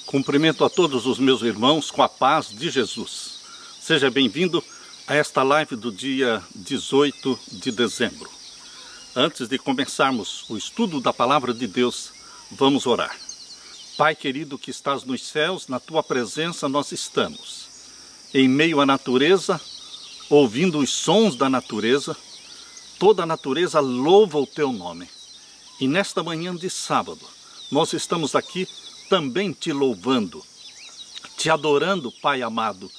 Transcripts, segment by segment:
Cumprimento a todos os meus irmãos com a paz de Jesus. Seja bem-vindo a esta live do dia 18 de dezembro. Antes de começarmos o estudo da Palavra de Deus, vamos orar. Pai querido que estás nos céus, na Tua presença nós estamos. Em meio à natureza, ouvindo os sons da natureza, toda a natureza louva o Teu nome. E nesta manhã de sábado, nós estamos aqui também te louvando, te adorando, Pai amado,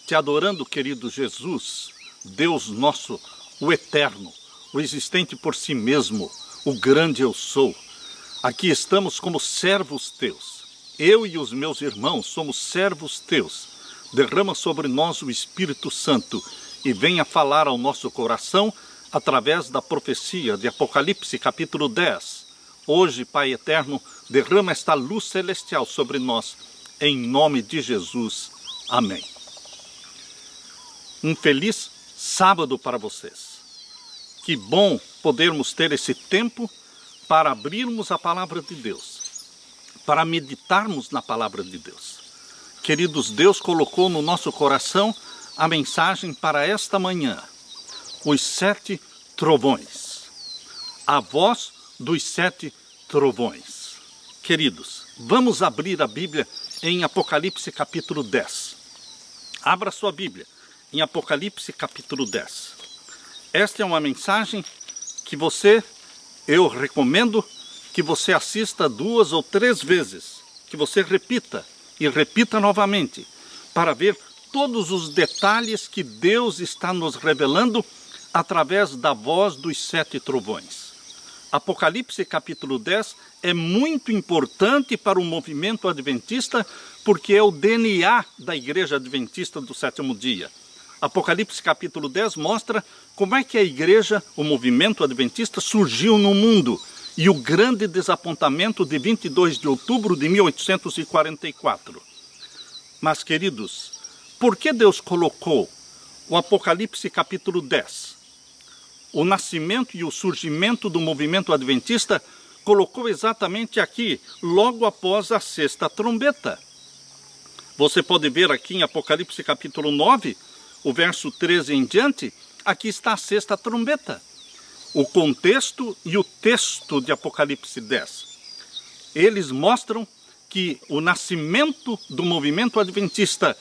te adorando, querido Jesus, Deus nosso, o eterno, o existente por si mesmo, o grande eu sou. Aqui estamos como servos teus. Eu e os meus irmãos somos servos teus. Derrama sobre nós o Espírito Santo e venha falar ao nosso coração através da profecia de Apocalipse capítulo 10. Hoje, Pai eterno, derrama esta luz celestial sobre nós, em nome de Jesus. Amém. Um feliz sábado para vocês. Que bom podermos ter esse tempo para abrirmos a palavra de Deus, para meditarmos na palavra de Deus. Queridos, Deus colocou no nosso coração a mensagem para esta manhã. Os 7 trovões. A voz dos 7 trovões. Queridos, vamos abrir a Bíblia em Apocalipse capítulo 10. Abra sua Bíblia em Apocalipse capítulo 10. Esta é uma mensagem que eu recomendo que você assista 2 ou 3 vezes, que você repita e repita novamente, para ver todos os detalhes que Deus está nos revelando através da voz dos 7 trovões. Apocalipse capítulo 10 é muito importante para o movimento adventista, porque é o DNA da Igreja Adventista do Sétimo Dia. Apocalipse capítulo 10 mostra como é que a igreja, o movimento adventista, surgiu no mundo e o grande desapontamento de 22 de outubro de 1844. Mas, queridos, por que Deus colocou o Apocalipse capítulo 10? O nascimento e o surgimento do movimento adventista colocou exatamente aqui, logo após a 6ª trombeta. Você pode ver aqui em Apocalipse capítulo 9, o verso 13 em diante, aqui está a 6ª trombeta. O contexto e o texto de Apocalipse 10. Eles mostram que o nascimento do movimento adventista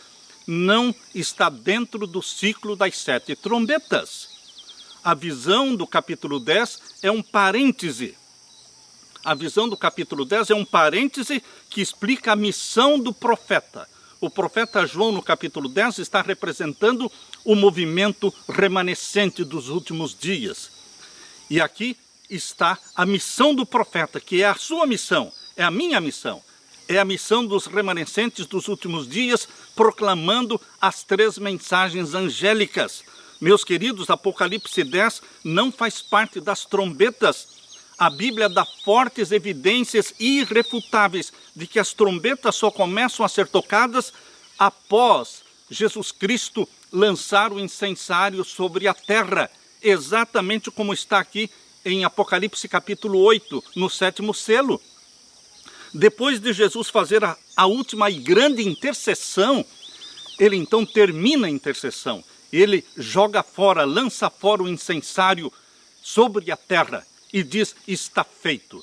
não está dentro do ciclo das 7 trombetas. A visão do capítulo 10 é um parêntese. A visão do capítulo 10 é um parêntese que explica a missão do profeta. O profeta João, no capítulo 10, está representando o movimento remanescente dos últimos dias. E aqui está a missão do profeta, que é a sua missão, é a minha missão. É a missão dos remanescentes dos últimos dias, proclamando as 3 mensagens angélicas. Meus queridos, Apocalipse 10 não faz parte das trombetas. A Bíblia dá fortes evidências irrefutáveis de que as trombetas só começam a ser tocadas após Jesus Cristo lançar o incensário sobre a terra, exatamente como está aqui em Apocalipse capítulo 8, no 7º selo. Depois de Jesus fazer a última e grande intercessão, ele então termina a intercessão. Ele joga fora, lança fora o incensário sobre a terra e diz, está feito.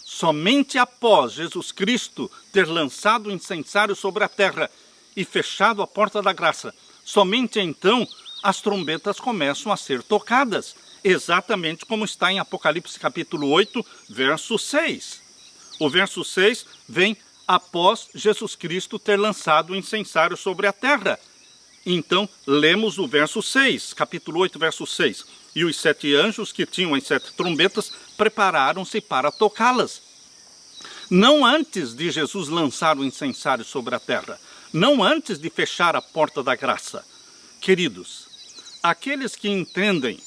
Somente após Jesus Cristo ter lançado o incensário sobre a terra e fechado a porta da graça, somente então as trombetas começam a ser tocadas, exatamente como está em Apocalipse capítulo 8, verso 6. O verso 6 vem após Jesus Cristo ter lançado o incensário sobre a terra. Então, lemos o verso 6, capítulo 8, verso 6. E os 7 anjos que tinham as 7 trombetas prepararam-se para tocá-las. Não antes de Jesus lançar o incensário sobre a terra, não antes de fechar a porta da graça. Queridos, aqueles que entendem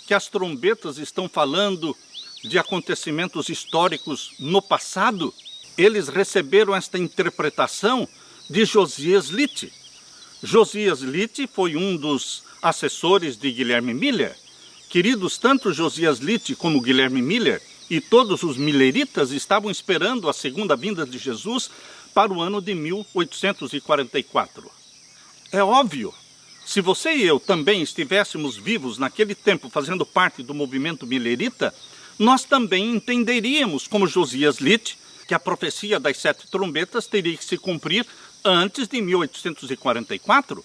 que as trombetas estão falando de acontecimentos históricos no passado, eles receberam esta interpretação de Josias Litt. Josias Litt foi um dos assessores de Guilherme Miller. Queridos, tanto Josias Litt como Guilherme Miller e todos os milleritas estavam esperando a segunda vinda de Jesus para o ano de 1844. É óbvio, se você e eu também estivéssemos vivos naquele tempo fazendo parte do movimento milerita, nós também entenderíamos, como Josias Litt, que a profecia das 7 trombetas teria que se cumprir antes de 1844.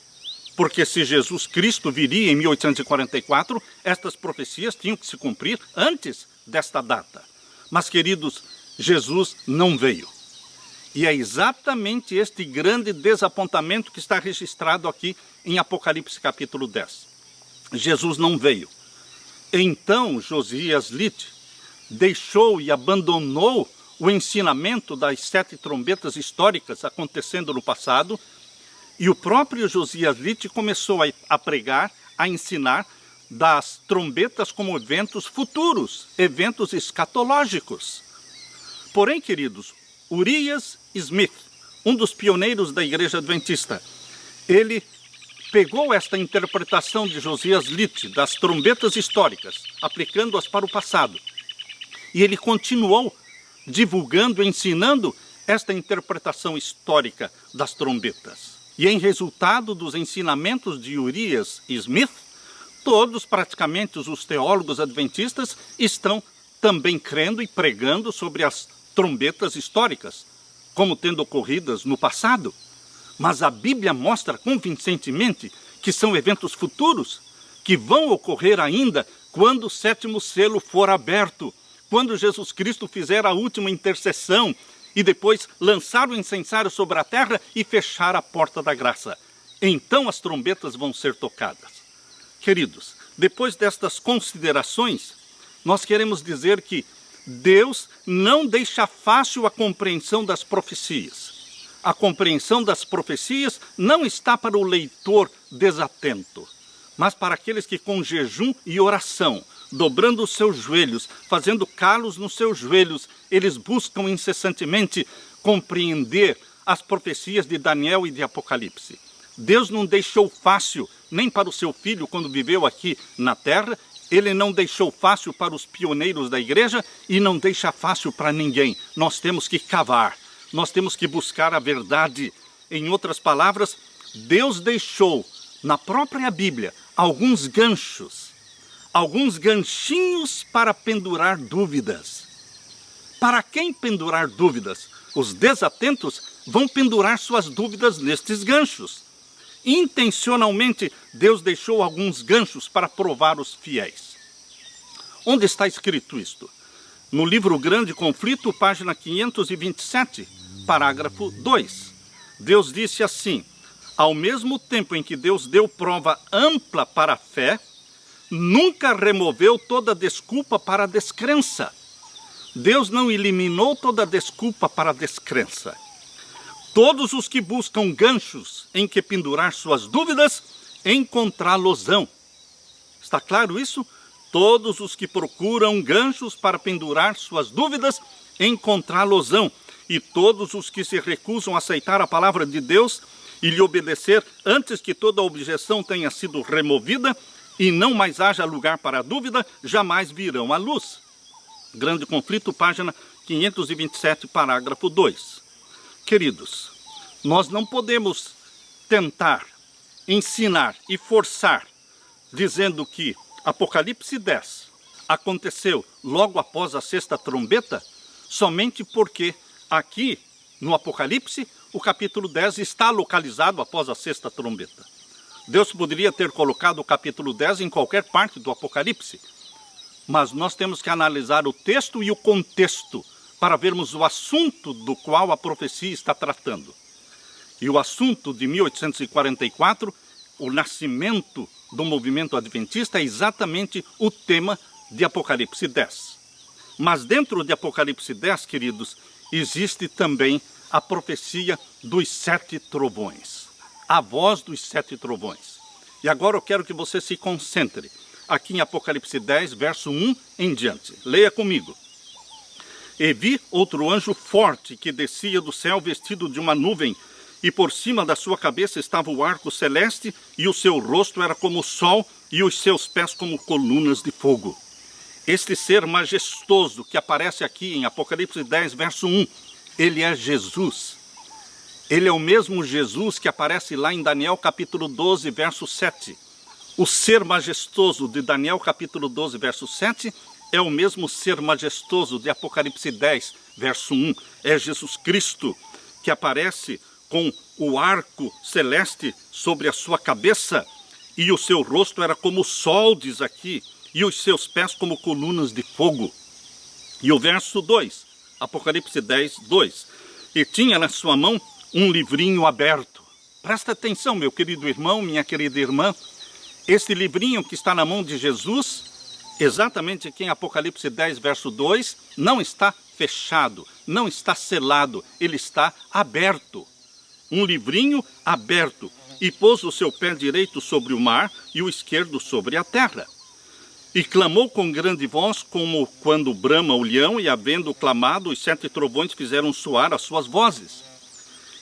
Porque se Jesus Cristo viria em 1844, estas profecias tinham que se cumprir antes desta data. Mas, queridos, Jesus não veio. E é exatamente este grande desapontamento que está registrado aqui em Apocalipse capítulo 10. Jesus não veio. Então Josias Litt deixou e abandonou o ensinamento das 7 trombetas históricas acontecendo no passado, e o próprio Josias Litt começou a pregar, a ensinar das trombetas como eventos futuros, eventos escatológicos. Porém, queridos, Urias Smith, um dos pioneiros da Igreja Adventista, ele pegou esta interpretação de Josias Litt das trombetas históricas, aplicando-as para o passado, e ele continuou divulgando, ensinando esta interpretação histórica das trombetas. E em resultado dos ensinamentos de Urias Smith, todos praticamente os teólogos adventistas estão também crendo e pregando sobre as trombetas históricas, como tendo ocorridas no passado. Mas a Bíblia mostra convincentemente que são eventos futuros, que vão ocorrer ainda quando o 7º selo for aberto, quando Jesus Cristo fizer a última intercessão e depois lançar o incensário sobre a terra e fechar a porta da graça. Então as trombetas vão ser tocadas. Queridos, depois destas considerações, nós queremos dizer que Deus não deixa fácil a compreensão das profecias. A compreensão das profecias não está para o leitor desatento, mas para aqueles que com jejum e oração, dobrando os seus joelhos, fazendo calos nos seus joelhos, eles buscam incessantemente compreender as profecias de Daniel e de Apocalipse. Deus não deixou fácil, nem para o seu filho quando viveu aqui na terra, ele não deixou fácil para os pioneiros da igreja e não deixa fácil para ninguém. Nós temos que cavar, nós temos que buscar a verdade. Em outras palavras, Deus deixou na própria Bíblia alguns ganchos, alguns ganchinhos para pendurar dúvidas. Para quem pendurar dúvidas? Os desatentos vão pendurar suas dúvidas nestes ganchos. Intencionalmente, Deus deixou alguns ganchos para provar os fiéis. Onde está escrito isto? No livro Grande Conflito, página 527, parágrafo 2. Deus disse assim: ao mesmo tempo em que Deus deu prova ampla para a fé, nunca removeu toda desculpa para a descrença. Deus não eliminou toda desculpa para a descrença. Todos os que buscam ganchos em que pendurar suas dúvidas, encontrá-los-ão. Está claro isso? Todos os que procuram ganchos para pendurar suas dúvidas, encontrá-los-ão. E todos os que se recusam a aceitar a palavra de Deus e lhe obedecer antes que toda objeção tenha sido removida e não mais haja lugar para dúvida, jamais virão à luz. Grande Conflito, página 527, parágrafo 2. Queridos, nós não podemos tentar ensinar e forçar, dizendo que Apocalipse 10 aconteceu logo após a 6ª trombeta, somente porque aqui no Apocalipse o capítulo 10 está localizado após a 6ª trombeta. Deus poderia ter colocado o capítulo 10 em qualquer parte do Apocalipse, mas nós temos que analisar o texto e o contexto para vermos o assunto do qual a profecia está tratando. E o assunto de 1844, o nascimento do movimento adventista, é exatamente o tema de Apocalipse 10. Mas dentro de Apocalipse 10, queridos, existe também a profecia dos 7 trovões, a voz dos 7 trovões. E agora eu quero que você se concentre aqui em Apocalipse 10, verso 1 em diante. Leia comigo. E vi outro anjo forte que descia do céu vestido de uma nuvem, e por cima da sua cabeça estava o arco celeste, e o seu rosto era como o sol, e os seus pés como colunas de fogo. Este ser majestoso que aparece aqui em Apocalipse 10, verso 1, ele é Jesus. Ele é o mesmo Jesus que aparece lá em Daniel capítulo 12, verso 7. O ser majestoso de Daniel capítulo 12, verso 7 é o mesmo ser majestoso de Apocalipse 10, verso 1. É Jesus Cristo que aparece com o arco celeste sobre a sua cabeça, e o seu rosto era como o sol, diz aqui, e os seus pés como colunas de fogo. E o verso 2, Apocalipse 10, 2. E tinha na sua mão um livrinho aberto. Presta atenção, meu querido irmão, minha querida irmã. Este livrinho que está na mão de Jesus, exatamente aqui em Apocalipse 10, verso 2, não está fechado, não está selado, ele está aberto. Um livrinho aberto. E pôs o seu pé direito sobre o mar e o esquerdo sobre a terra. E clamou com grande voz, como quando brama o leão, e havendo clamado, os 7 trovões fizeram soar as suas vozes.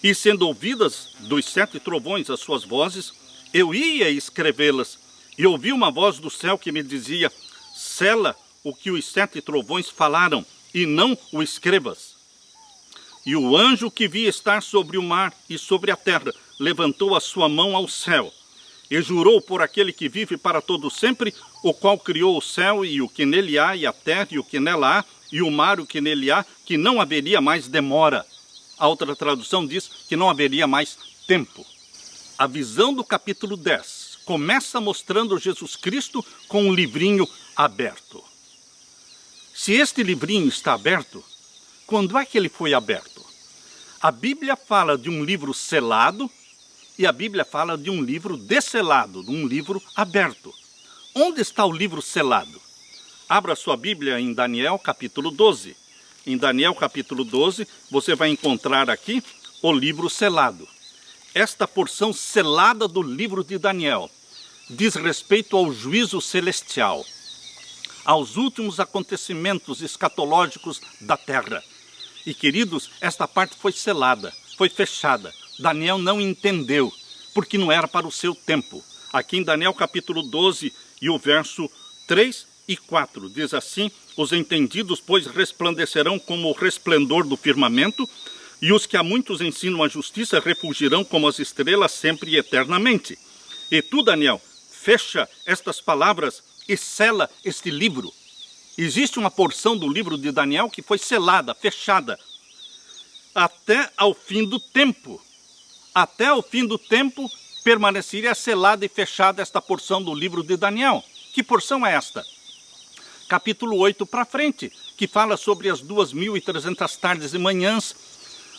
E sendo ouvidas dos 7 trovões as suas vozes, eu ia escrevê-las, e ouvi uma voz do céu que me dizia: sela o que os 7 trovões falaram, e não o escrevas. E o anjo que vi estar sobre o mar e sobre a terra levantou a sua mão ao céu, e jurou por aquele que vive para todo sempre, o qual criou o céu e o que nele há, e a terra e o que nela há, e o mar e o que nele há, que não haveria mais demora. A outra tradução diz que não haveria mais tempo. A visão do capítulo 10 começa mostrando Jesus Cristo com um livrinho aberto. Se este livrinho está aberto, quando é que ele foi aberto? A Bíblia fala de um livro selado e a Bíblia fala de um livro desselado, de um livro aberto. Onde está o livro selado? Abra sua Bíblia em Daniel capítulo 12. Em Daniel capítulo 12, você vai encontrar aqui o livro selado. Esta porção selada do livro de Daniel diz respeito ao juízo celestial, aos últimos acontecimentos escatológicos da terra. E, queridos, esta parte foi selada, foi fechada. Daniel não entendeu, porque não era para o seu tempo. Aqui em Daniel capítulo 12 e o verso 3 e 4, diz assim: os entendidos, pois, resplandecerão como o resplendor do firmamento, e os que a muitos ensinam a justiça refugirão como as estrelas sempre e eternamente. E tu, Daniel, fecha estas palavras e sela este livro. Existe uma porção do livro de Daniel que foi selada, fechada, até ao fim do tempo. Até ao fim do tempo permaneceria selada e fechada esta porção do livro de Daniel. Que porção é esta? Capítulo 8 para frente, que fala sobre as 2.300 tardes e manhãs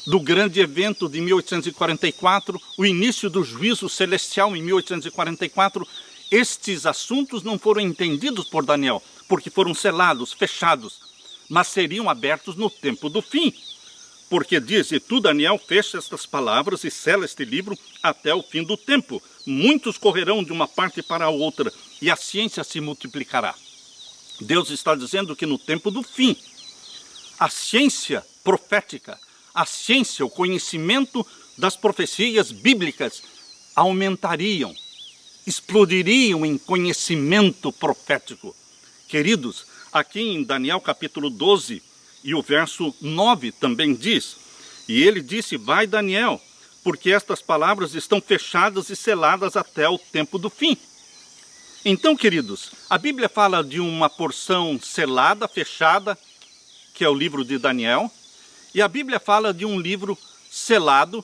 do grande evento de 1844, o início do juízo celestial em 1844. Estes assuntos não foram entendidos por Daniel, porque foram selados, fechados, mas seriam abertos no tempo do fim. Porque diz: e tu, Daniel, fecha estas palavras e sela este livro até o fim do tempo. Muitos correrão de uma parte para a outra, e a ciência se multiplicará. Deus está dizendo que no tempo do fim, a ciência profética, a ciência, o conhecimento das profecias bíblicas aumentariam, explodiriam em conhecimento profético. Queridos, aqui em Daniel capítulo 12 e o verso 9 também diz: e ele disse: vai, Daniel, porque estas palavras estão fechadas e seladas até o tempo do fim. Então, queridos, a Bíblia fala de uma porção selada, fechada, que é o livro de Daniel, e a Bíblia fala de um livro selado,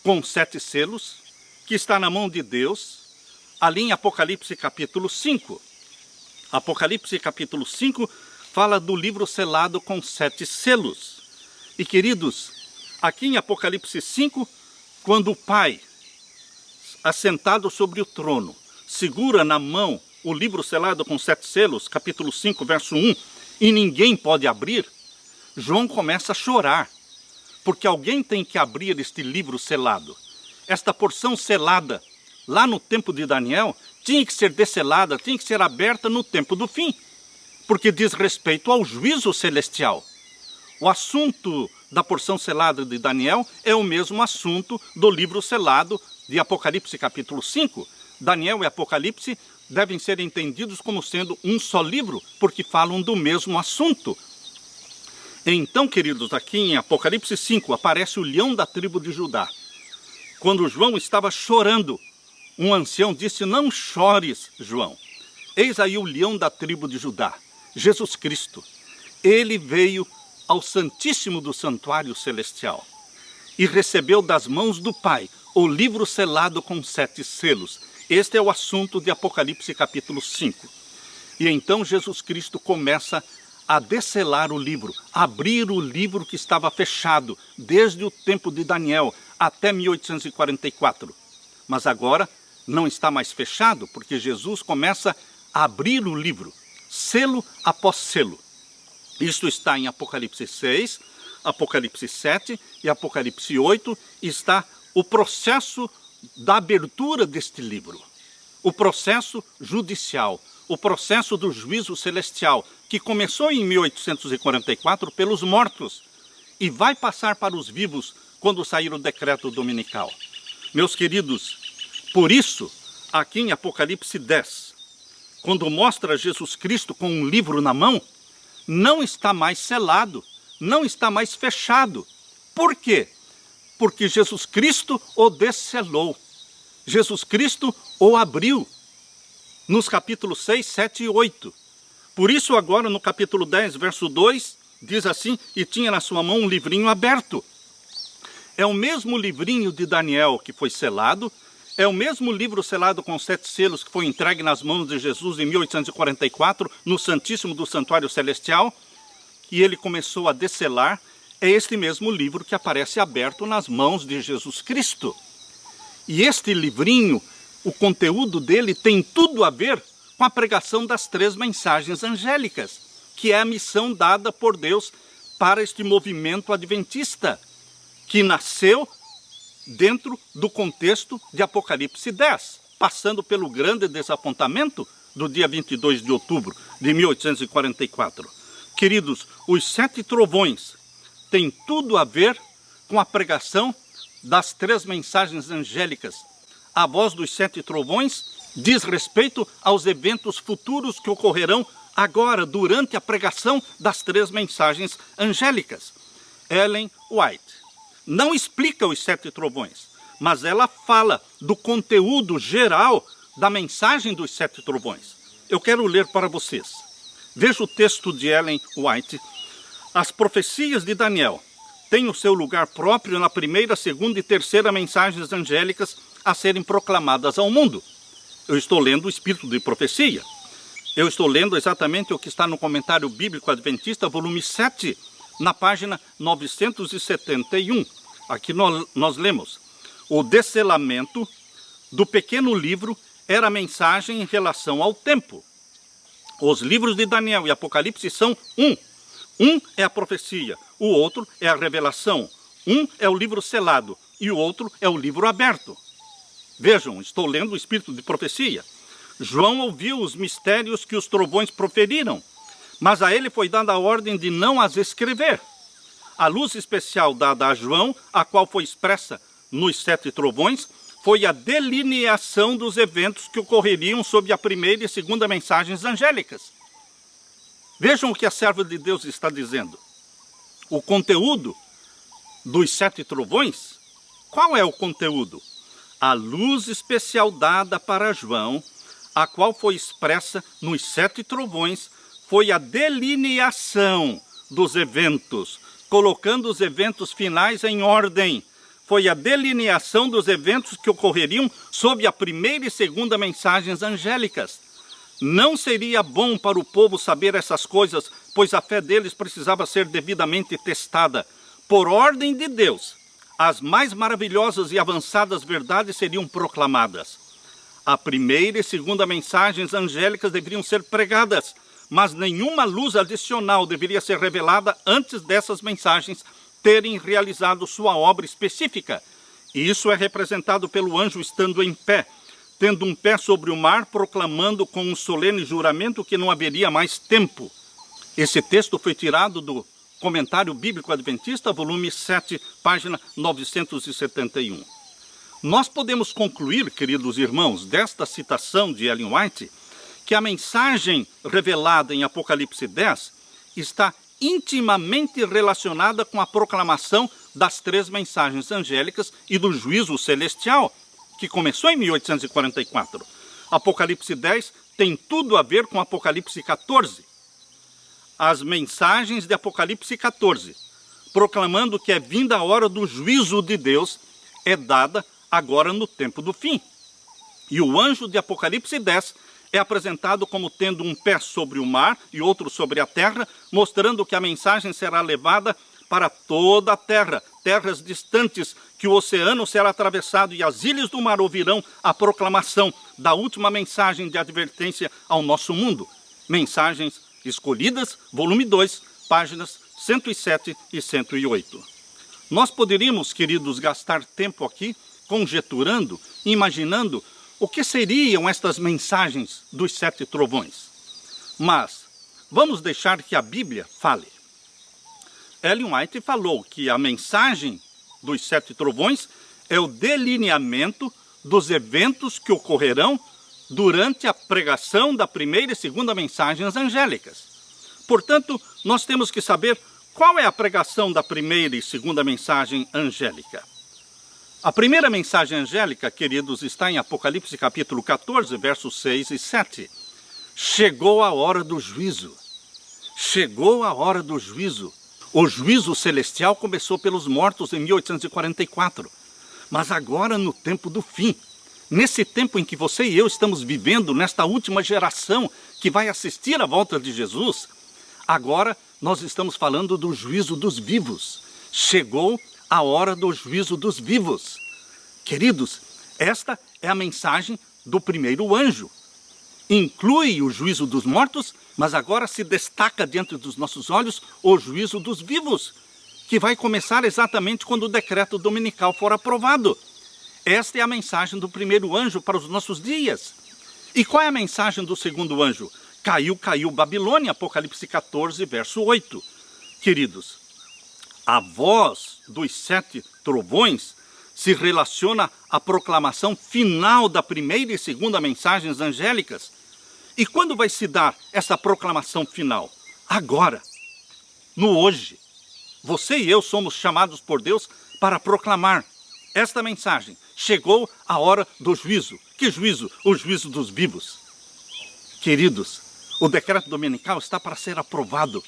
com 7 selos, que está na mão de Deus, ali em Apocalipse capítulo 5. Apocalipse capítulo 5 fala do livro selado com 7 selos. E, queridos, aqui em Apocalipse 5, quando o Pai, assentado sobre o trono, segura na mão o livro selado com 7 selos, capítulo 5, verso 1, e ninguém pode abrir, João começa a chorar, porque alguém tem que abrir este livro selado. Esta porção selada, lá no tempo de Daniel, tinha que ser desselada, tinha que ser aberta no tempo do fim, porque diz respeito ao juízo celestial. O assunto da porção selada de Daniel é o mesmo assunto do livro selado de Apocalipse capítulo 5. Daniel e Apocalipse devem ser entendidos como sendo um só livro, porque falam do mesmo assunto. Então, queridos, aqui em Apocalipse 5 aparece o leão da tribo de Judá. Quando João estava chorando, um ancião disse: não chores, João. Eis aí o leão da tribo de Judá, Jesus Cristo. Ele veio ao Santíssimo do Santuário Celestial e recebeu das mãos do Pai o livro selado com 7 selos. Este é o assunto de Apocalipse capítulo 5. E então Jesus Cristo começa a desselar o livro, abrir o livro que estava fechado desde o tempo de Daniel até 1844. Mas agora não está mais fechado, porque Jesus começa a abrir o livro, selo após selo. Isto está em Apocalipse 6, Apocalipse 7 e Apocalipse 8, está o processo da abertura deste livro, o processo judicial, o processo do juízo celestial, que começou em 1844 pelos mortos e vai passar para os vivos quando sair o decreto dominical. Meus queridos, por isso, aqui em Apocalipse 10, quando mostra Jesus Cristo com um livro na mão, não está mais selado, não está mais fechado. Por quê? Porque Jesus Cristo o desselou. Jesus Cristo o abriu. Nos capítulos 6, 7 e 8. Por isso agora no capítulo 10, verso 2, diz assim: e tinha na sua mão um livrinho aberto. É o mesmo livrinho de Daniel que foi selado, é o mesmo livro selado com 7 selos que foi entregue nas mãos de Jesus em 1844, no Santíssimo do Santuário Celestial, e ele começou a desselar. É este mesmo livro que aparece aberto nas mãos de Jesus Cristo. E este livrinho, o conteúdo dele tem tudo a ver com a pregação das 3 mensagens angélicas, que é a missão dada por Deus para este movimento adventista, que nasceu dentro do contexto de Apocalipse 10, passando pelo grande desapontamento do dia 22 de outubro de 1844. Queridos, os 7 trovões têm tudo a ver com a pregação das 3 mensagens angélicas. A voz dos 7 trovões diz respeito aos eventos futuros que ocorrerão agora, durante a pregação das 3 mensagens angélicas. Ellen White não explica os 7 trovões, mas ela fala do conteúdo geral da mensagem dos 7 trovões. Eu quero ler para vocês. Veja o texto de Ellen White. As profecias de Daniel têm o seu lugar próprio na primeira, segunda e terceira mensagens angélicas a serem proclamadas ao mundo. Eu estou lendo o Espírito de Profecia. Eu estou lendo exatamente o que está no Comentário Bíblico Adventista, volume 7, na página 971. Aqui nós lemos: o desselamento do pequeno livro era a mensagem em relação ao tempo. Os livros de Daniel e Apocalipse são um. Um é a profecia, o outro é a revelação. Um é o livro selado e o outro é o livro aberto. Vejam, estou lendo o Espírito de Profecia. João ouviu os mistérios que os trovões proferiram, mas a ele foi dada a ordem de não as escrever. A luz especial dada a João, a qual foi expressa nos 7 trovões, foi a delineação dos eventos que ocorreriam sob a primeira e segunda mensagens angélicas. Vejam o que a serva de Deus está dizendo. O conteúdo dos 7 trovões, qual é o conteúdo? A luz especial dada para João, a qual foi expressa nos 7 trovões, foi a delineação dos eventos, colocando os eventos finais em ordem. Foi a delineação dos eventos que ocorreriam sob a primeira e segunda mensagens angélicas. Não seria bom para o povo saber essas coisas, pois a fé deles precisava ser devidamente testada. Por ordem de Deus, as mais maravilhosas e avançadas verdades seriam proclamadas. A primeira e segunda mensagens angélicas deveriam ser pregadas, mas nenhuma luz adicional deveria ser revelada antes dessas mensagens terem realizado sua obra específica. E isso é representado pelo anjo estando em pé, tendo um pé sobre o mar, proclamando com um solene juramento que não haveria mais tempo. Esse texto foi tirado do Comentário Bíblico Adventista, volume 7, página 971. Nós podemos concluir, queridos irmãos, desta citação de Ellen White, que a mensagem revelada em Apocalipse 10 está intimamente relacionada com a proclamação das 3 mensagens angélicas e do juízo celestial, que começou em 1844. Apocalipse 10 tem tudo a ver com Apocalipse 14. As mensagens de Apocalipse 14, proclamando que é vinda a hora do juízo de Deus, é dada agora no tempo do fim. E o anjo de Apocalipse 10 é apresentado como tendo um pé sobre o mar e outro sobre a terra, mostrando que a mensagem será levada para toda a terra, terras distantes, que o oceano será atravessado e as ilhas do mar ouvirão a proclamação da última mensagem de advertência ao nosso mundo. Mensagens Escolhidas, volume 2, páginas 107 e 108. Nós poderíamos, queridos, gastar tempo aqui conjeturando, imaginando o que seriam estas mensagens dos 7 trovões. Mas vamos deixar que a Bíblia fale. Ellen White falou que a mensagem dos 7 trovões é o delineamento dos eventos que ocorrerão durante a pregação da primeira e segunda mensagens angélicas. Portanto, nós temos que saber qual é a pregação da primeira e segunda mensagem angélica. A primeira mensagem angélica, queridos, está em Apocalipse capítulo 14, versos 6 e 7. Chegou a hora do juízo. Chegou a hora do juízo. O juízo celestial começou pelos mortos em 1844. Mas agora, no tempo do fim, nesse tempo em que você e eu estamos vivendo, nesta última geração que vai assistir à volta de Jesus, agora nós estamos falando do juízo dos vivos. Chegou a hora do juízo dos vivos. Queridos, esta é a mensagem do primeiro anjo. Inclui o juízo dos mortos, mas agora se destaca diante dos nossos olhos o juízo dos vivos, que vai começar exatamente quando o decreto dominical for aprovado. Esta é a mensagem do primeiro anjo para os nossos dias. E qual é a mensagem do segundo anjo? Caiu Babilônia, Apocalipse 14, verso 8. Queridos, a voz dos 7 trovões se relaciona à proclamação final da primeira e segunda mensagens angélicas. E quando vai se dar essa proclamação final? Agora, no hoje. Você e eu somos chamados por Deus para proclamar esta mensagem. Chegou a hora do juízo. Que juízo? O juízo dos vivos. Queridos, o decreto dominical está para ser aprovado.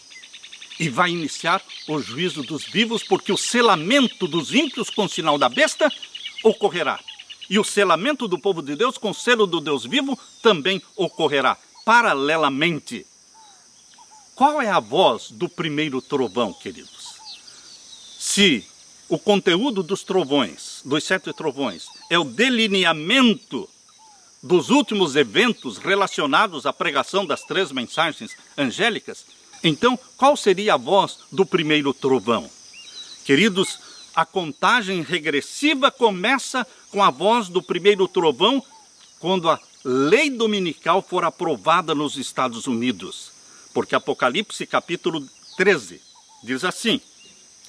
E vai iniciar o juízo dos vivos, porque o selamento dos ímpios com o sinal da besta ocorrerá. E o selamento do povo de Deus com o selo do Deus vivo também ocorrerá, paralelamente. Qual é a voz do primeiro trovão, queridos? Se o conteúdo dos trovões, dos 7 trovões, é o delineamento dos últimos eventos relacionados à pregação das 3 mensagens angélicas, então, qual seria a voz do primeiro trovão? Queridos, a contagem regressiva começa com a voz do primeiro trovão quando a lei dominical for aprovada nos Estados Unidos. Porque Apocalipse capítulo 13 diz assim,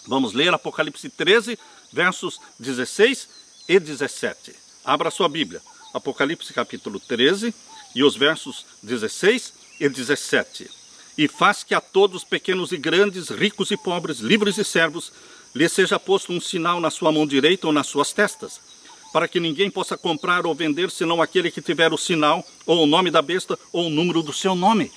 vamos ler Apocalipse 13, versos 16 e 17. Abra sua Bíblia, Apocalipse capítulo 13 e os versos 16 e 17. E faz que a todos, pequenos e grandes, ricos e pobres, livres e servos, lhe seja posto um sinal na sua mão direita ou nas suas testas, para que ninguém possa comprar ou vender, senão aquele que tiver o sinal, ou o nome da besta, ou o número do seu nome.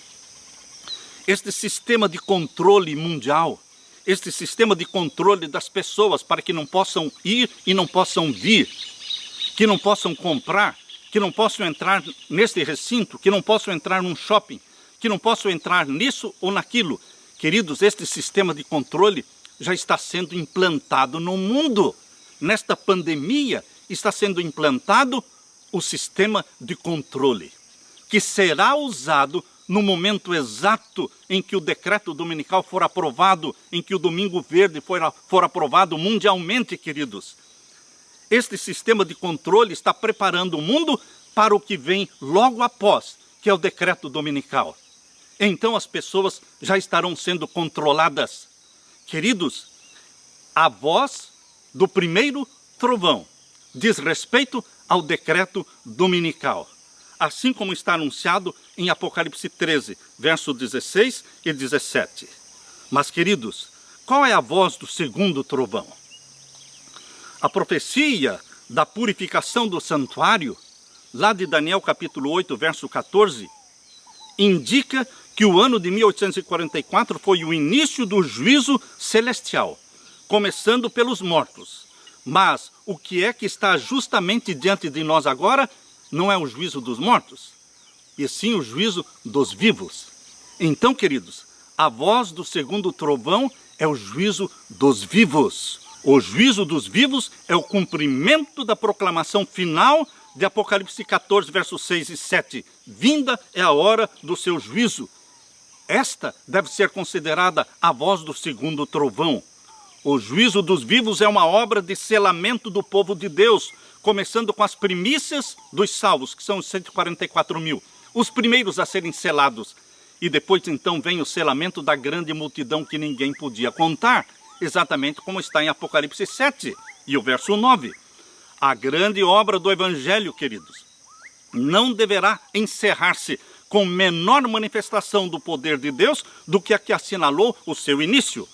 Este sistema de controle mundial, este sistema de controle das pessoas, para que não possam ir e não possam vir, que não possam comprar, que não possam entrar neste recinto, que não possam entrar num shopping, que não possam entrar nisso ou naquilo. Queridos, este sistema de controle já está sendo implantado no mundo. Nesta pandemia está sendo implantado o sistema de controle, que será usado no momento exato em que o decreto dominical for aprovado, em que o Domingo Verde for aprovado mundialmente, queridos. Este sistema de controle está preparando o mundo para o que vem logo após, que é o decreto dominical. Então as pessoas já estarão sendo controladas. Queridos, a voz do primeiro trovão diz respeito ao decreto dominical, assim como está anunciado em Apocalipse 13, versos 16 e 17. Mas, queridos, qual é a voz do segundo trovão? A profecia da purificação do santuário, lá de Daniel capítulo 8, verso 14, indica que o ano de 1844 foi o início do juízo celestial, começando pelos mortos. Mas o que é que está justamente diante de nós agora não é o juízo dos mortos, e sim o juízo dos vivos. Então, queridos, a voz do segundo trovão é o juízo dos vivos. O juízo dos vivos é o cumprimento da proclamação final de Apocalipse 14, versos 6 e 7. Vinda é a hora do seu juízo. Esta deve ser considerada a voz do segundo trovão. O juízo dos vivos é uma obra de selamento do povo de Deus, começando com as primícias dos salvos, que são os 144 mil, os primeiros a serem selados. E depois então vem o selamento da grande multidão que ninguém podia contar, exatamente como está em Apocalipse 7 e o verso 9. A grande obra do Evangelho, queridos, não deverá encerrar-se com menor manifestação do poder de Deus do que a que assinalou o seu início.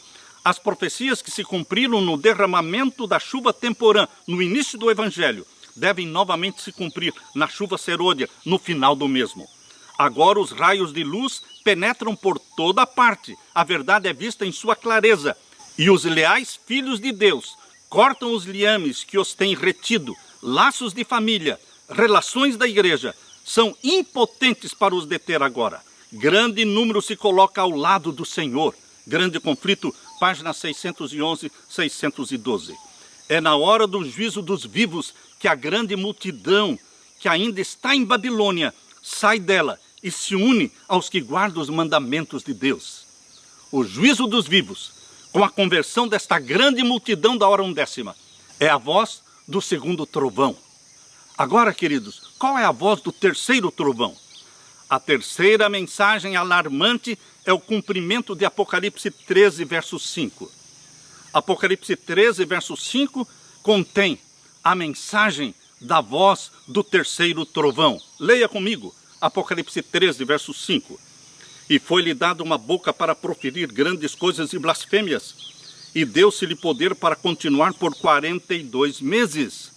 As profecias que se cumpriram no derramamento da chuva temporã no início do Evangelho devem novamente se cumprir na chuva serôdia no final do mesmo. Agora os raios de luz penetram por toda parte, a verdade é vista em sua clareza, e os leais filhos de Deus cortam os liames que os têm retido, laços de família, relações da igreja, são impotentes para os deter agora. Grande número se coloca ao lado do Senhor. Grande conflito, páginas 611, 612. É na hora do juízo dos vivos que a grande multidão que ainda está em Babilônia sai dela e se une aos que guardam os mandamentos de Deus. O juízo dos vivos, com a conversão desta grande multidão da hora undécima, é a voz do segundo trovão. Agora, queridos, qual é a voz do terceiro trovão? A terceira mensagem alarmante é o cumprimento de Apocalipse 13, verso 5. Apocalipse 13, verso 5, contém a mensagem da voz do terceiro trovão. Leia comigo, Apocalipse 13, verso 5. E foi-lhe dada uma boca para proferir grandes coisas e blasfêmias, e deu-se-lhe poder para continuar por 42 meses.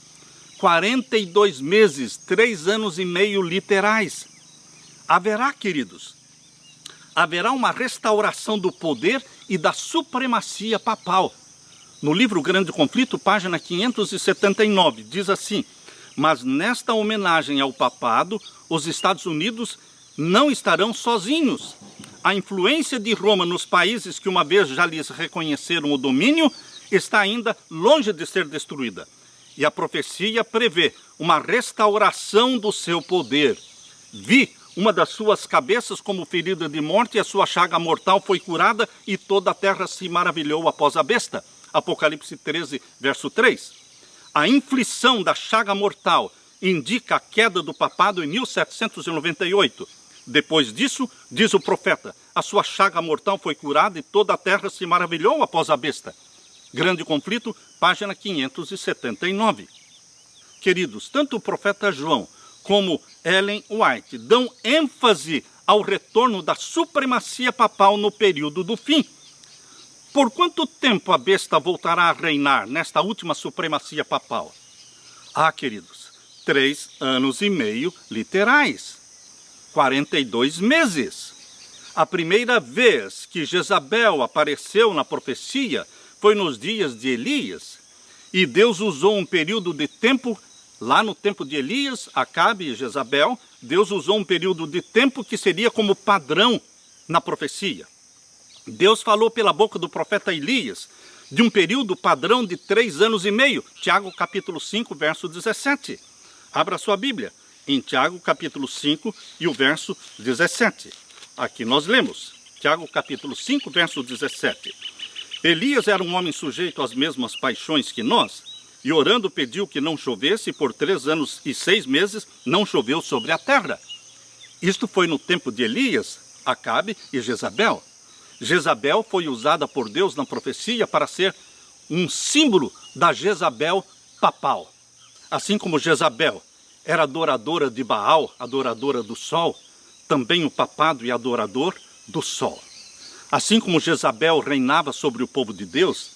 42 meses, 3 anos e meio literais. Haverá, queridos, haverá uma restauração do poder e da supremacia papal. No livro Grande Conflito, página 579, diz assim: mas nesta homenagem ao papado, os Estados Unidos não estarão sozinhos. A influência de Roma nos países que uma vez já lhes reconheceram o domínio está ainda longe de ser destruída. E a profecia prevê uma restauração do seu poder. Vi uma das suas cabeças como ferida de morte, e a sua chaga mortal foi curada, e toda a terra se maravilhou após a besta. Apocalipse 13, verso 3. A inflição da chaga mortal indica a queda do papado em 1798. Depois disso, diz o profeta, a sua chaga mortal foi curada e toda a terra se maravilhou após a besta. Grande Conflito, página 579. Queridos, tanto o profeta João como Ellen White dão ênfase ao retorno da supremacia papal no período do fim. Por quanto tempo a besta voltará a reinar nesta última supremacia papal? Ah, queridos, 3 anos e meio literais. 42 meses. A primeira vez que Jezabel apareceu na profecia foi nos dias de Elias, e Deus usou um período de tempo, lá no tempo de Elias, Acabe e Jezabel, Deus usou um período de tempo que seria como padrão na profecia. Deus falou pela boca do profeta Elias de um período padrão de 3 anos e meio, Tiago capítulo 5, verso 17. Abra sua Bíblia, em Tiago capítulo 5 e o verso 17. Aqui nós lemos, Tiago capítulo 5, verso 17. Elias era um homem sujeito às mesmas paixões que nós, e orando pediu que não chovesse, e por 3 anos e 6 meses não choveu sobre a terra. Isto foi no tempo de Elias, Acabe e Jezabel. Jezabel foi usada por Deus na profecia para ser um símbolo da Jezabel papal. Assim como Jezabel era adoradora de Baal, adoradora do sol, também o papado é adorador do sol. Assim como Jezabel reinava sobre o povo de Deus,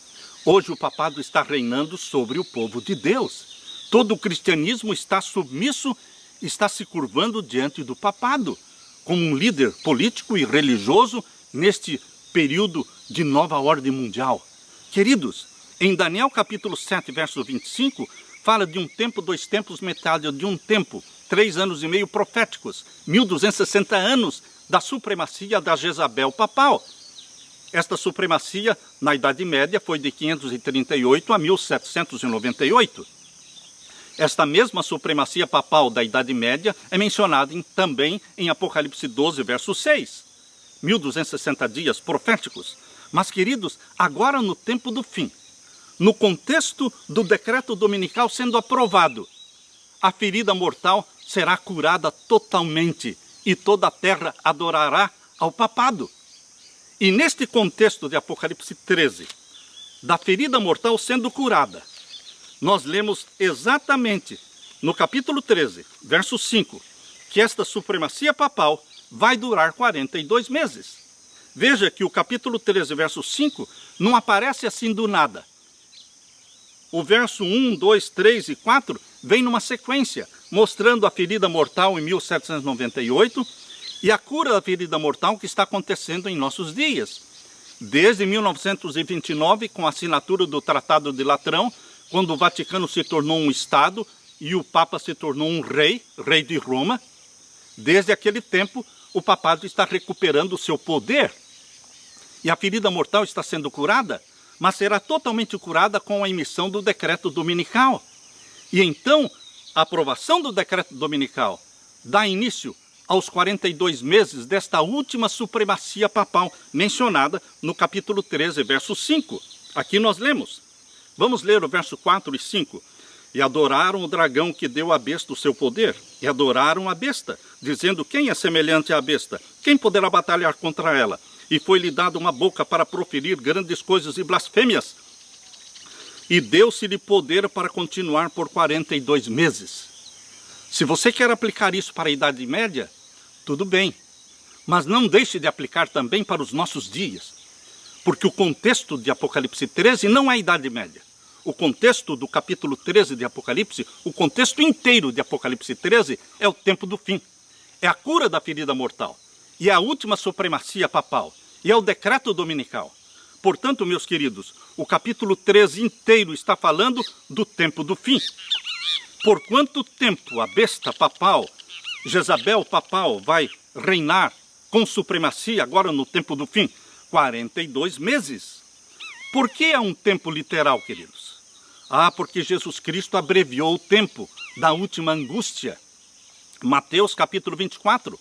hoje o papado está reinando sobre o povo de Deus. Todo o cristianismo está submisso, está se curvando diante do papado, como um líder político e religioso neste período de nova ordem mundial. Queridos, em Daniel capítulo 7, verso 25, fala de um tempo, 2 tempos, metade de um tempo, 3 anos e meio proféticos, 1260 anos da supremacia da Jezabel papal. Esta supremacia, na Idade Média, foi de 538 a 1798. Esta mesma supremacia papal da Idade Média é mencionada também em Apocalipse 12, verso 6. 1260 dias proféticos. Mas, queridos, agora no tempo do fim, no contexto do decreto dominical sendo aprovado, a ferida mortal será curada totalmente e toda a terra adorará ao papado. E neste contexto de Apocalipse 13, da ferida mortal sendo curada, nós lemos exatamente no capítulo 13, verso 5, que esta supremacia papal vai durar 42 meses. Veja que o capítulo 13, verso 5, não aparece assim do nada. O verso 1, 2, 3 e 4 vem numa sequência, mostrando a ferida mortal em 1798 e a cura da ferida mortal que está acontecendo em nossos dias. Desde 1929, com a assinatura do Tratado de Latrão, quando o Vaticano se tornou um Estado e o Papa se tornou um rei de Roma, desde aquele tempo o papado está recuperando o seu poder. E a ferida mortal está sendo curada, mas será totalmente curada com a emissão do decreto dominical. E então, a aprovação do decreto dominical dá início aos 42 meses desta última supremacia papal mencionada no capítulo 13, verso 5. Aqui nós lemos. Vamos ler o verso 4 e 5. E adoraram o dragão que deu à besta o seu poder, e adoraram a besta, dizendo: quem é semelhante à besta? Quem poderá batalhar contra ela? E foi-lhe dado uma boca para proferir grandes coisas e blasfêmias. E deu-se-lhe poder para continuar por 42 meses. Se você quer aplicar isso para a Idade Média, tudo bem, mas não deixe de aplicar também para os nossos dias, porque o contexto de Apocalipse 13 não é a Idade Média. O contexto do capítulo 13 de Apocalipse, o contexto inteiro de Apocalipse 13 é o tempo do fim. É a cura da ferida mortal, e é a última supremacia papal, e é o decreto dominical. Portanto, meus queridos, o capítulo 13 inteiro está falando do tempo do fim. Por quanto tempo a besta papal, Jezabel papal, vai reinar com supremacia agora no tempo do fim? 42 meses. Por que é um tempo literal, queridos? Porque Jesus Cristo abreviou o tempo da última angústia. Mateus capítulo 24,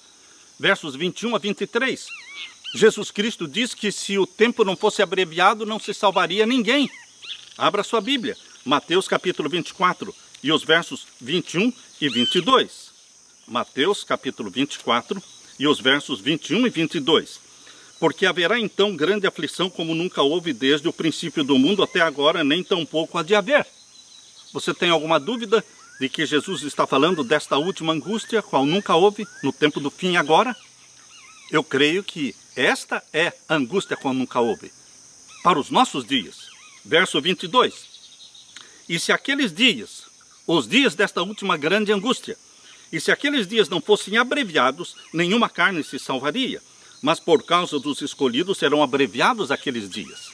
versos 21 a 23. Jesus Cristo diz que se o tempo não fosse abreviado, não se salvaria ninguém. Abra sua Bíblia, Mateus capítulo 24 e os versos 21 e 22. Mateus capítulo 24 e os versos 21 e 22. Porque haverá então grande aflição como nunca houve desde o princípio do mundo até agora, nem tampouco há de haver. Você tem alguma dúvida de que Jesus está falando desta última angústia, qual nunca houve no tempo do fim agora? Eu creio que esta é a angústia qual nunca houve, para os nossos dias. Verso 22. E se aqueles dias, os dias desta última grande angústia, e se aqueles dias não fossem abreviados, nenhuma carne se salvaria, mas por causa dos escolhidos serão abreviados aqueles dias.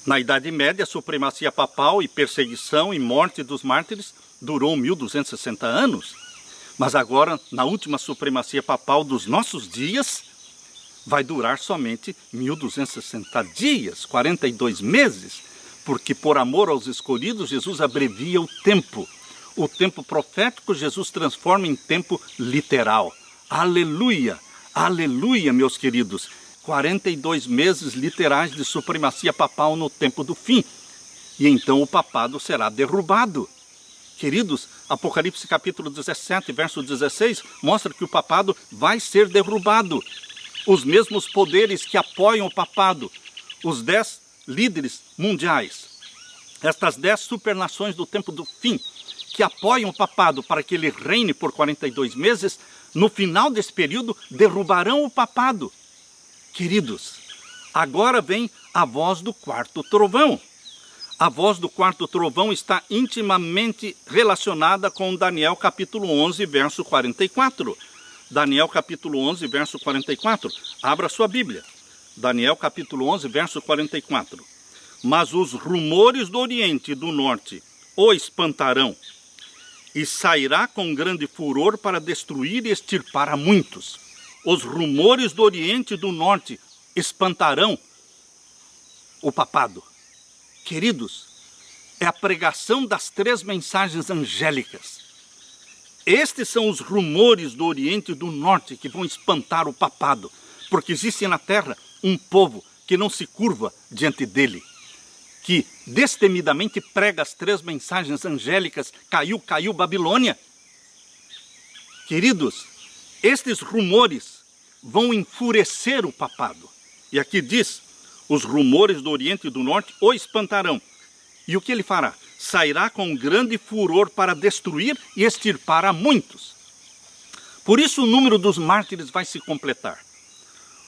Na Idade Média, a supremacia papal e perseguição e morte dos mártires durou 1260 anos. Mas agora, na última supremacia papal dos nossos dias, vai durar somente 1260 dias, 42 meses, porque por amor aos escolhidos, Jesus abrevia o tempo. O tempo profético, Jesus transforma em tempo literal. Aleluia! Aleluia, meus queridos! 42 meses literais de supremacia papal no tempo do fim. E então o papado será derrubado. Queridos, Apocalipse capítulo 17, verso 16, mostra que o papado vai ser derrubado. Os mesmos poderes que apoiam o papado, os 10 líderes mundiais, estas 10 supernações do tempo do fim, que apoiam o papado para que ele reine por 42 meses, no final desse período derrubarão o papado. Queridos, agora vem a voz do quarto trovão. A voz do quarto trovão está intimamente relacionada com Daniel capítulo 11, verso 44. Daniel capítulo 11, verso 44. Abra sua Bíblia. Daniel capítulo 11, verso 44. Mas os rumores do Oriente e do Norte o espantarão, e sairá com grande furor para destruir e extirpar a muitos. Os rumores do Oriente e do Norte espantarão o papado. Queridos, é a pregação das 3 mensagens angélicas. Estes são os rumores do Oriente e do Norte que vão espantar o papado, porque existe na terra um povo que não se curva diante dele, que destemidamente prega as 3 mensagens angélicas: caiu, caiu Babilônia. Queridos, estes rumores vão enfurecer o papado. E aqui diz: os rumores do Oriente e do Norte o espantarão. E o que ele fará? Sairá com grande furor para destruir e extirpar a muitos. Por isso o número dos mártires vai se completar.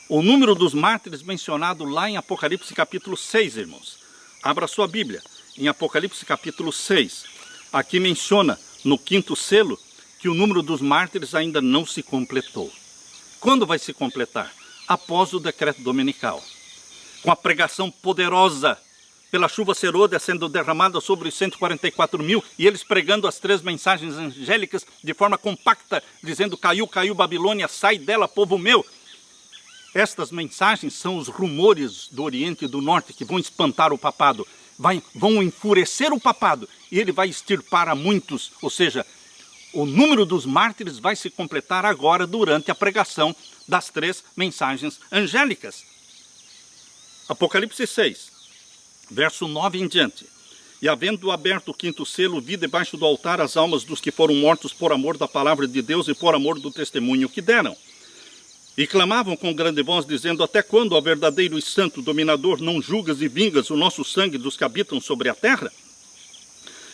O número dos mártires mencionado lá em Apocalipse capítulo 6, irmãos. Abra sua Bíblia, em Apocalipse capítulo 6. Aqui menciona, no 5º selo, que o número dos mártires ainda não se completou. Quando vai se completar? Após o decreto dominical. Com a pregação poderosa, pela chuva serôdia sendo derramada sobre os 144 mil, e eles pregando as 3 mensagens angélicas de forma compacta, dizendo: caiu, caiu Babilônia, sai dela, povo meu. Estas mensagens são os rumores do Oriente e do Norte que vão espantar o papado, vão enfurecer o papado, e ele vai extirpar a muitos. Ou seja, o número dos mártires vai se completar agora durante a pregação das 3 mensagens angélicas. Apocalipse 6, verso 9 em diante. E havendo aberto o 5º selo, vi debaixo do altar as almas dos que foram mortos por amor da palavra de Deus e por amor do testemunho que deram. E clamavam com grande voz, dizendo: até quando, ó verdadeiro e santo dominador, não julgas e vingas o nosso sangue dos que habitam sobre a terra?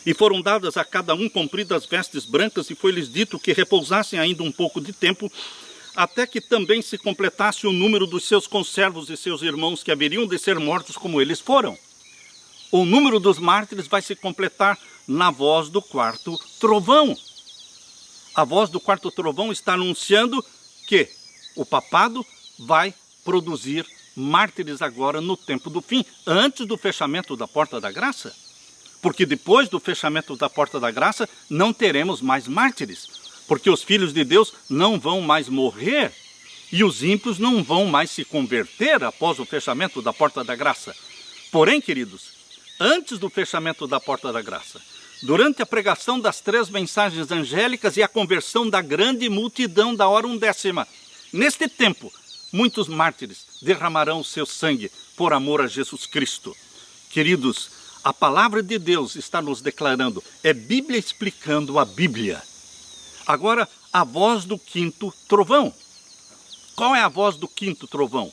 E foram dadas a cada um compridas vestes brancas, e foi-lhes dito que repousassem ainda um pouco de tempo, até que também se completasse o número dos seus conservos e seus irmãos, que haveriam de ser mortos como eles foram. O número dos mártires vai se completar na voz do quarto trovão. A voz do quarto trovão está anunciando que o papado vai produzir mártires agora no tempo do fim, antes do fechamento da porta da graça. Porque depois do fechamento da porta da graça, não teremos mais mártires. Porque os filhos de Deus não vão mais morrer e os ímpios não vão mais se converter após o fechamento da porta da graça. Porém, queridos, antes do fechamento da porta da graça, durante a pregação das 3 mensagens angélicas e a conversão da grande multidão da hora 1/10, neste tempo, muitos mártires derramarão o seu sangue por amor a Jesus Cristo. Queridos, a palavra de Deus está nos declarando, é Bíblia explicando a Bíblia. Agora, a voz do 5º trovão. Qual é a voz do 5º trovão?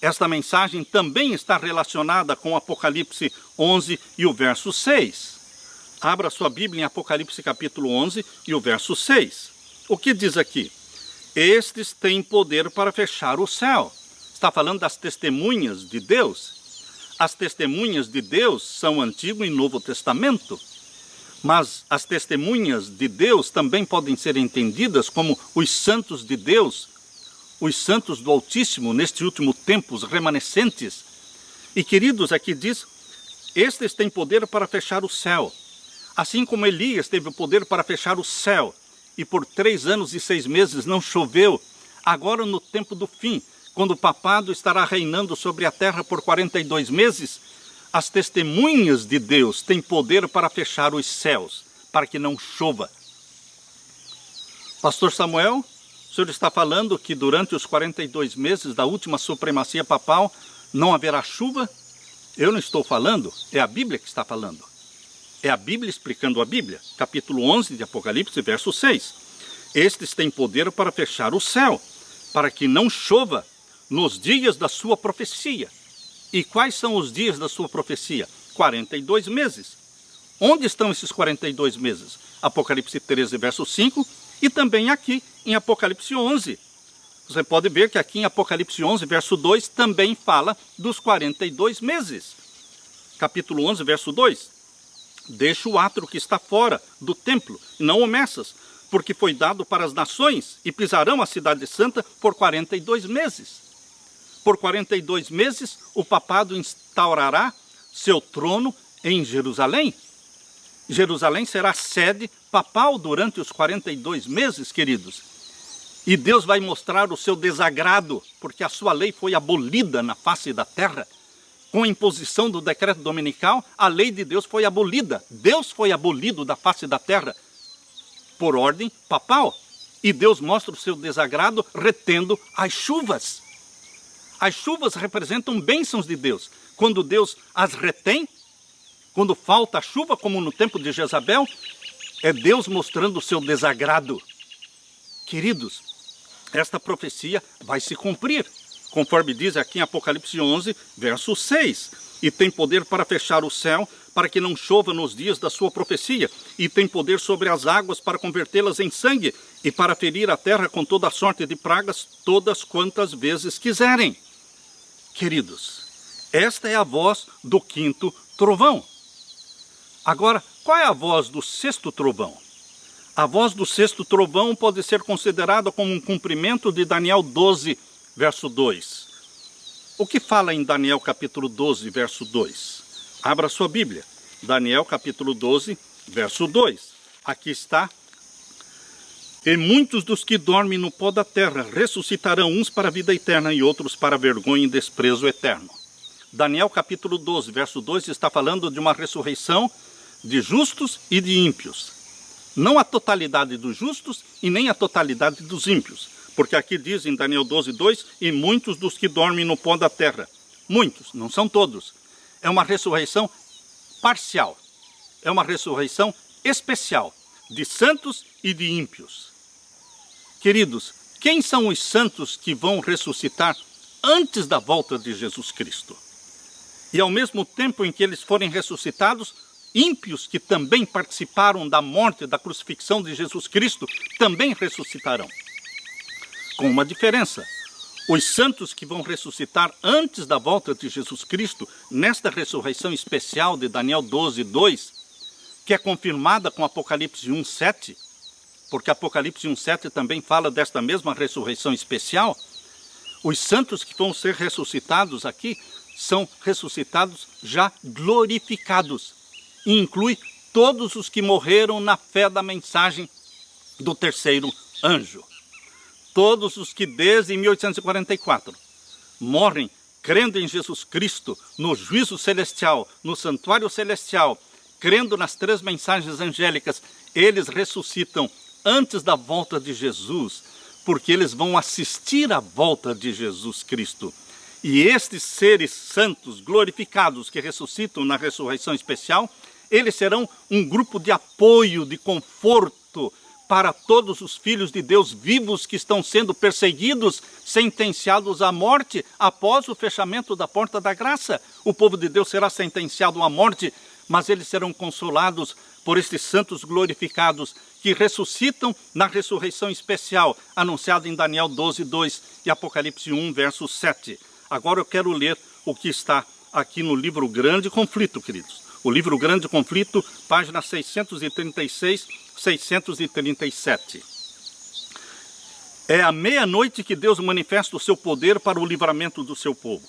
Esta mensagem também está relacionada com Apocalipse 11 e o verso 6. Abra sua Bíblia em Apocalipse capítulo 11 e o verso 6. O que diz aqui? Estes têm poder para fechar o céu. Está falando das testemunhas de Deus. As testemunhas de Deus são Antigo e Novo Testamento. Mas as testemunhas de Deus também podem ser entendidas como os santos de Deus, os santos do Altíssimo, neste último tempo, os remanescentes. E, queridos, aqui diz, estes têm poder para fechar o céu. Assim como Elias teve o poder para fechar o céu, e por 3 anos e 6 meses não choveu, agora no tempo do fim, quando o papado estará reinando sobre a terra por 42 meses, as testemunhas de Deus têm poder para fechar os céus, para que não chova. Pastor Samuel, o senhor está falando que durante os 42 meses da última supremacia papal não haverá chuva? Eu não estou falando, é a Bíblia que está falando. É a Bíblia explicando a Bíblia. Capítulo 11 de Apocalipse, verso 6. Estes têm poder para fechar o céu, para que não chova nos dias da sua profecia. E quais são os dias da sua profecia? 42 meses. Onde estão esses 42 meses? Apocalipse 13, verso 5, e também aqui em Apocalipse 11. Você pode ver que aqui em Apocalipse 11, verso 2, também fala dos 42 meses. Capítulo 11, verso 2. Deixa o átrio que está fora do templo, e não o messas, porque foi dado para as nações, e pisarão a cidade santa por 42 meses. Por 42 meses, o papado instaurará seu trono em Jerusalém. Jerusalém será sede papal durante os 42 meses, queridos. E Deus vai mostrar o seu desagrado, porque a sua lei foi abolida na face da terra. Com a imposição do decreto dominical, a lei de Deus foi abolida. Deus foi abolido da face da terra por ordem papal. E Deus mostra o seu desagrado retendo as chuvas. As chuvas representam bênçãos de Deus. Quando Deus as retém, quando falta chuva, como no tempo de Jezabel, é Deus mostrando o seu desagrado. Queridos, esta profecia vai se cumprir, conforme diz aqui em Apocalipse 11, verso 6. E tem poder para fechar o céu, para que não chova nos dias da sua profecia. E tem poder sobre as águas para convertê-las em sangue, e para ferir a terra com toda sorte de pragas, todas quantas vezes quiserem. Queridos, esta é a voz do quinto trovão. Agora, qual é a voz do sexto trovão? A voz do sexto trovão pode ser considerada como um cumprimento de Daniel 12, verso 2. O que fala em Daniel capítulo 12, verso 2? Abra sua Bíblia. Daniel capítulo 12, verso 2. Aqui está. E muitos dos que dormem no pó da terra ressuscitarão, uns para a vida eterna e outros para a vergonha e desprezo eterno. Daniel capítulo 12, verso 2 está falando de uma ressurreição de justos e de ímpios. Não a totalidade dos justos e nem a totalidade dos ímpios. Porque aqui diz em Daniel 12, 2, e muitos dos que dormem no pó da terra. Muitos, não são todos. É uma ressurreição parcial. É uma ressurreição especial de santos e de ímpios. Queridos, quem são os santos que vão ressuscitar antes da volta de Jesus Cristo? E ao mesmo tempo em que eles forem ressuscitados, ímpios que também participaram da morte, da crucifixão de Jesus Cristo, também ressuscitarão. Com uma diferença. Os santos que vão ressuscitar antes da volta de Jesus Cristo, nesta ressurreição especial de Daniel 12, 2, que é confirmada com Apocalipse 1, 7, porque Apocalipse 1, 7 também fala desta mesma ressurreição especial, os santos que vão ser ressuscitados aqui são ressuscitados já glorificados. E inclui todos os que morreram na fé da mensagem do terceiro anjo. Todos os que desde 1844 morrem crendo em Jesus Cristo, no juízo celestial, no santuário celestial, crendo nas 3 mensagens angélicas, eles ressuscitam antes da volta de Jesus, porque eles vão assistir à volta de Jesus Cristo. E estes seres santos glorificados que ressuscitam na ressurreição especial, eles serão um grupo de apoio, de conforto para todos os filhos de Deus vivos que estão sendo perseguidos, sentenciados à morte após o fechamento da porta da graça. O povo de Deus será sentenciado à morte, mas eles serão consolados por estes santos glorificados que ressuscitam na ressurreição especial, anunciada em Daniel 12, 2 e Apocalipse 1, verso 7. Agora eu quero ler o que está aqui no livro Grande Conflito, queridos. O livro Grande Conflito, página 636, 637. É à meia-noite que Deus manifesta o seu poder para o livramento do seu povo.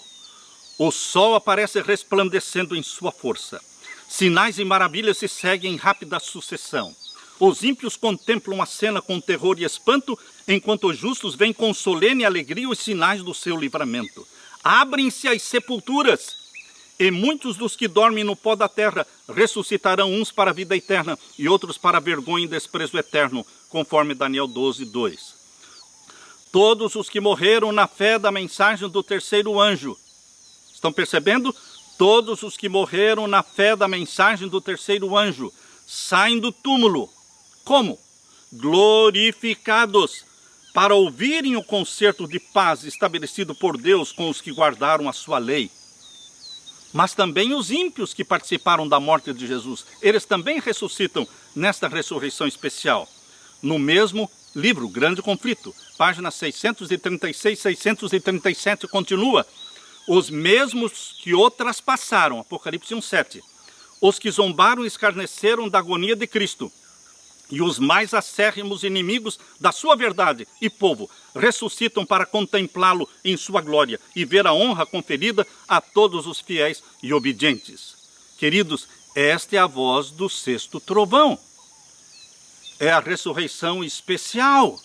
O sol aparece resplandecendo em sua força. Sinais e maravilhas se seguem em rápida sucessão. Os ímpios contemplam a cena com terror e espanto, enquanto os justos veem com solene alegria os sinais do seu livramento. Abrem-se as sepulturas, e muitos dos que dormem no pó da terra ressuscitarão, uns para a vida eterna e outros para a vergonha e desprezo eterno, conforme Daniel 12, 2. Todos os que morreram na fé da mensagem do terceiro anjo. Estão percebendo? Todos os que morreram na fé da mensagem do terceiro anjo saem do túmulo. Como? Glorificados, para ouvirem o concerto de paz estabelecido por Deus com os que guardaram a sua lei. Mas também os ímpios que participaram da morte de Jesus, eles também ressuscitam nesta ressurreição especial. No mesmo livro, Grande Conflito, páginas 636, 637, continua. Os mesmos que o traspassaram, Apocalipse 1:7. Os que zombaram e escarneceram da agonia de Cristo, e os mais acérrimos inimigos da sua verdade e povo, ressuscitam para contemplá-lo em sua glória e ver a honra conferida a todos os fiéis e obedientes. Queridos, esta é a voz do sexto trovão. É a ressurreição especial,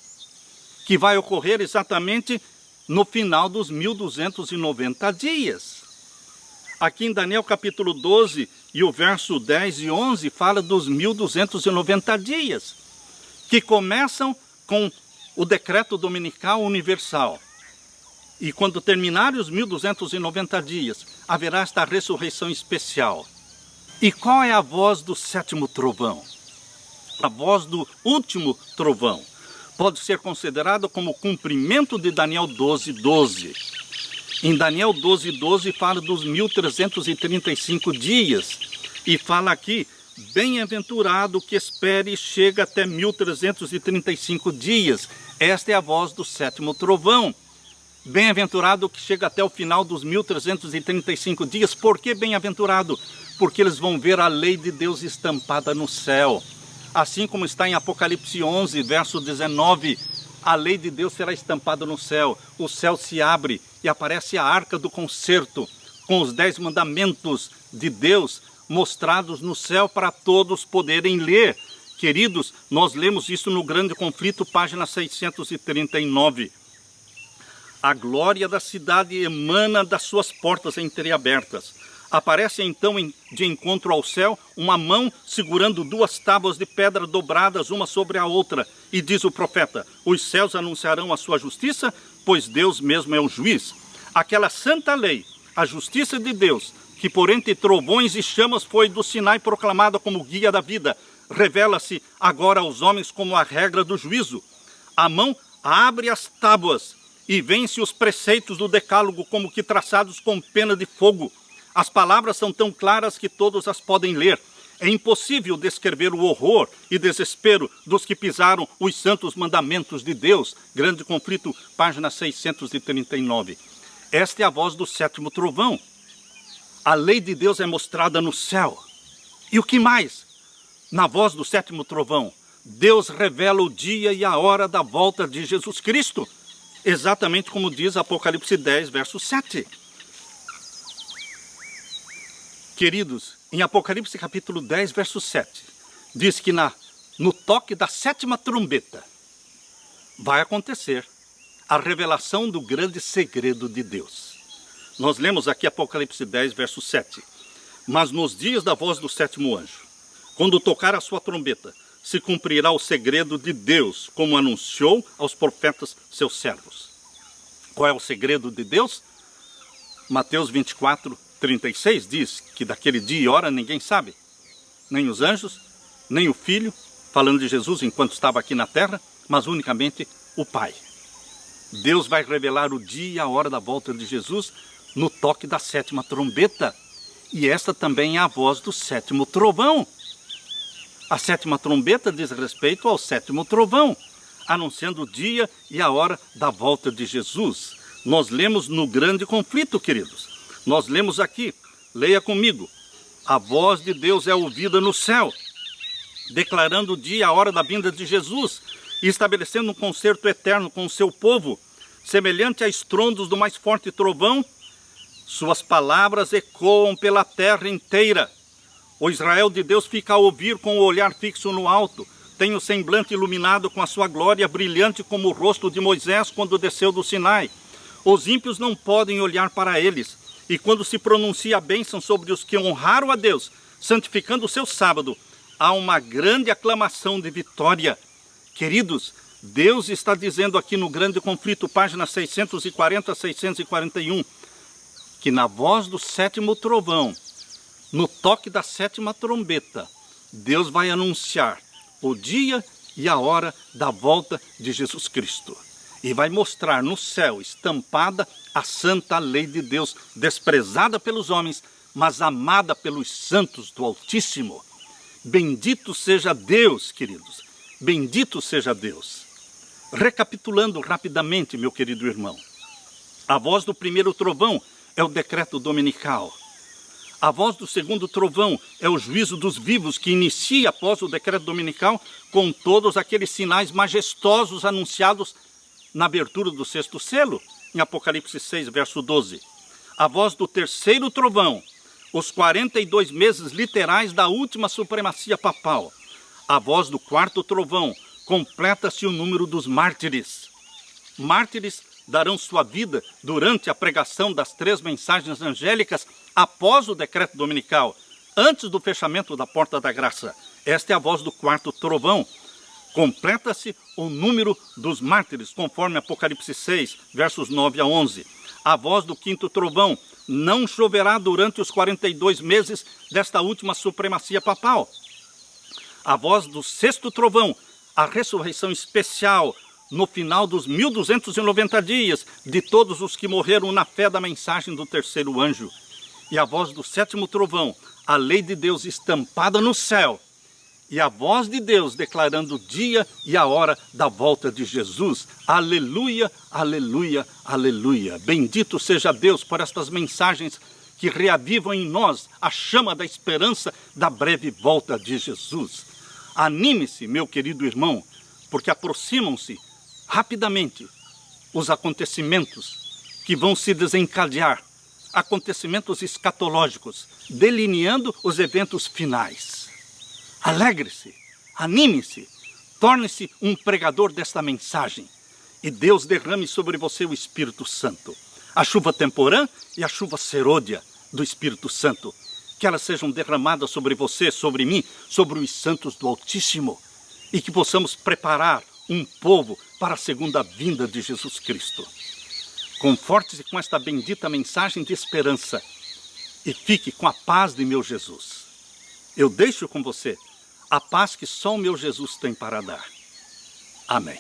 que vai ocorrer exatamente no final dos 1290 dias. Aqui em Daniel capítulo 12 e o verso 10 e 11 fala dos 1290 dias, que começam com o decreto dominical universal. E quando terminarem os 1290 dias, haverá esta ressurreição especial. E qual é a voz do sétimo trovão? A voz do último trovão pode ser considerada como cumprimento de Daniel 12:12. Em Daniel 12:12 fala dos 1335 dias e fala aqui: bem-aventurado que espere e chega até 1335 dias. Esta é a voz do sétimo trovão. Bem-aventurado que chega até o final dos 1335 dias. Por que bem-aventurado? Porque eles vão ver a lei de Deus estampada no céu. Assim como está em Apocalipse 11, verso 19, a lei de Deus será estampada no céu. O céu se abre e aparece a arca do concerto, com os 10 mandamentos de Deus mostrados no céu para todos poderem ler. Queridos, nós lemos isso no Grande Conflito, página 639. A glória da cidade emana das suas portas entreabertas. Aparece então de encontro ao céu uma mão segurando 2 tábuas de pedra dobradas uma sobre a outra. E diz o profeta: os céus anunciarão a sua justiça, pois Deus mesmo é o juiz. Aquela santa lei, a justiça de Deus, que por entre trovões e chamas foi do Sinai proclamada como guia da vida, revela-se agora aos homens como a regra do juízo. A mão abre as tábuas e vence os preceitos do decálogo como que traçados com pena de fogo. As palavras são tão claras que todos as podem ler. É impossível descrever o horror e desespero dos que pisaram os santos mandamentos de Deus. Grande Conflito, página 639. Esta é a voz do sétimo trovão. A lei de Deus é mostrada no céu. E o que mais? Na voz do sétimo trovão, Deus revela o dia e a hora da volta de Jesus Cristo. Exatamente como diz Apocalipse 10, verso 7. Queridos, em Apocalipse capítulo 10, verso 7, diz que no toque da 7ª trombeta vai acontecer a revelação do grande segredo de Deus. Nós lemos aqui Apocalipse 10, verso 7. Mas nos dias da voz do 7º anjo, quando tocar a sua trombeta, se cumprirá o segredo de Deus, como anunciou aos profetas seus servos. Qual é o segredo de Deus? Mateus 24, 36 diz que daquele dia e hora ninguém sabe, nem os anjos, nem o Filho, falando de Jesus enquanto estava aqui na terra, mas unicamente o Pai. Deus vai revelar o dia e a hora da volta de Jesus no toque da 7ª trombeta. E esta também é a voz do 7º trovão. A 7ª trombeta diz respeito ao 7º trovão, anunciando o dia e a hora da volta de Jesus. Nós lemos no Grande Conflito, queridos. Nós lemos aqui, leia comigo: a voz de Deus é ouvida no céu, declarando o dia e a hora da vinda de Jesus, e estabelecendo um concerto eterno com o seu povo, semelhante a estrondos do mais forte trovão. Suas palavras ecoam pela terra inteira. O Israel de Deus fica a ouvir com o olhar fixo no alto, tem o semblante iluminado com a sua glória, brilhante como o rosto de Moisés quando desceu do Sinai. Os ímpios não podem olhar para eles. E quando se pronuncia a bênção sobre os que honraram a Deus, santificando o seu sábado, há uma grande aclamação de vitória. Queridos, Deus está dizendo aqui no Grande Conflito, página 640 a 641, que na voz do 7º trovão, no toque da 7ª trombeta, Deus vai anunciar o dia e a hora da volta de Jesus Cristo. E vai mostrar no céu estampada a santa lei de Deus, desprezada pelos homens, mas amada pelos santos do Altíssimo. Bendito seja Deus, queridos. Bendito seja Deus. Recapitulando rapidamente, meu querido irmão, a voz do primeiro trovão é o decreto dominical. A voz do segundo trovão é o juízo dos vivos, que inicia após o decreto dominical com todos aqueles sinais majestosos anunciados na abertura do sexto selo, em Apocalipse 6, verso 12. A voz do terceiro trovão, os 42 meses literais da última supremacia papal. A voz do quarto trovão, completa-se o número dos mártires. Mártires darão sua vida durante a pregação das 3 mensagens angélicas após o decreto dominical, antes do fechamento da porta da graça. Esta é a voz do quarto trovão. Completa-se o número dos mártires, conforme Apocalipse 6, versos 9 a 11. A voz do quinto trovão, não choverá durante os 42 meses desta última supremacia papal. A voz do sexto trovão, a ressurreição especial no final dos 1290 dias de todos os que morreram na fé da mensagem do terceiro anjo. E a voz do sétimo trovão, a lei de Deus estampada no céu. E a voz de Deus declarando o dia e a hora da volta de Jesus. Aleluia, aleluia, aleluia. Bendito seja Deus por estas mensagens que reavivam em nós a chama da esperança da breve volta de Jesus. Anime-se, meu querido irmão, porque aproximam-se rapidamente os acontecimentos que vão se desencadear, acontecimentos escatológicos, delineando os eventos finais. Alegre-se, anime-se, torne-se um pregador desta mensagem e Deus derrame sobre você o Espírito Santo. A chuva temporã e a chuva serôdia do Espírito Santo, que elas sejam derramadas sobre você, sobre mim, sobre os santos do Altíssimo, e que possamos preparar um povo para a segunda vinda de Jesus Cristo. Conforte-se com esta bendita mensagem de esperança e fique com a paz de meu Jesus. Eu deixo com você a paz que só o meu Jesus tem para dar. Amém.